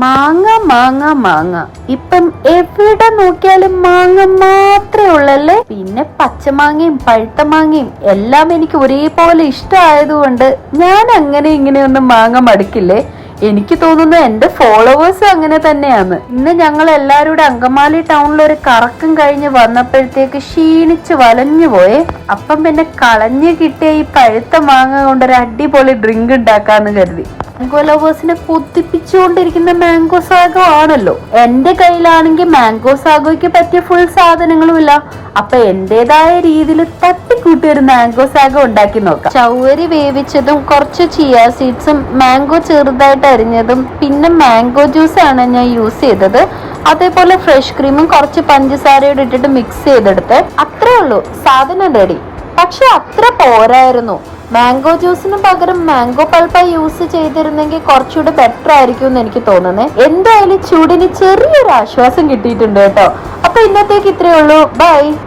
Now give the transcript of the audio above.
മാങ്ങ മാങ്ങ മാങ്ങ, ഇപ്പം എവിടെ നോക്കിയാലും മാങ്ങ മാത്രമേ ഉള്ളല്ലേ. പിന്നെ പച്ചമാങ്ങയും പഴുത്ത മാങ്ങയും എല്ലാം എനിക്ക് ഒരേപോലെ ഇഷ്ടമായതുകൊണ്ട് ഞാൻ അങ്ങനെ ഇങ്ങനെയൊന്നും മാങ്ങ മടുക്കില്ലേ. എനിക്ക് തോന്നുന്നു എന്റെ ഫോളോവേഴ്സും അങ്ങനെ തന്നെയാണ്. ഇന്ന് ഞങ്ങൾ എല്ലാവരും അങ്കമാലി ടൗണിൽ ഒരു കറക്കം കഴിഞ്ഞ് വന്നപ്പോഴത്തേക്ക് ക്ഷീണിച്ച് വലഞ്ഞു പോയേ. അപ്പം പിന്നെ കളഞ്ഞു കിട്ടിയ ഈ പഴുത്ത മാങ്ങ കൊണ്ടൊരു അടിപൊളി ഡ്രിങ്ക് ഉണ്ടാക്കാന്ന് കരുതി. മാംഗോ ലവേഴ്സിനെ കൊതിപ്പിച്ചുകൊണ്ടിരിക്കുന്ന മാംഗോ സാഗോ ആണല്ലോ. എന്റെ കയ്യിലാണെങ്കിൽ മാംഗോ സാഗോയ്ക്ക് പറ്റിയ ഫുൾ സാധനങ്ങളും ഇല്ല. അപ്പൊ എന്റേതായ രീതിയിൽ തട്ടിക്കൂട്ടി ഒരു മാംഗോ സാഗോ ഉണ്ടാക്കി നോക്കാം. ചവ്വരി വേവിച്ചതും കുറച്ച് ചിയ സീഡ്സും മാംഗോ ചെറുതായിട്ട് അരിഞ്ഞതും പിന്നെ മാംഗോ ജ്യൂസ് ആണ് ഞാൻ യൂസ് ചെയ്തത്. അതേപോലെ ഫ്രഷ് ക്രീമും കുറച്ച് പഞ്ചസാരയോട് ഇട്ടിട്ട് മിക്സ് ചെയ്തെടുത്ത് അത്രേ ഉള്ളൂ, സാധനം റെഡി. പക്ഷെ അത്ര പോരായിരുന്നു. മാംഗോ ജ്യൂസിന് പകരം മാംഗോ പൾപ്പ യൂസ് ചെയ്തിരുന്നെങ്കിൽ കുറച്ചുകൂടി ബെറ്റർ ആയിരിക്കും എന്ന് എനിക്ക് തോന്നുന്നത്. എന്തായാലും ചൂടിന് ചെറിയൊരു ആശ്വാസം കിട്ടിയിട്ടുണ്ട് കേട്ടോ. അപ്പൊ ഇന്നത്തേക്ക് ഇത്രയേ ഉള്ളൂ. ബൈ.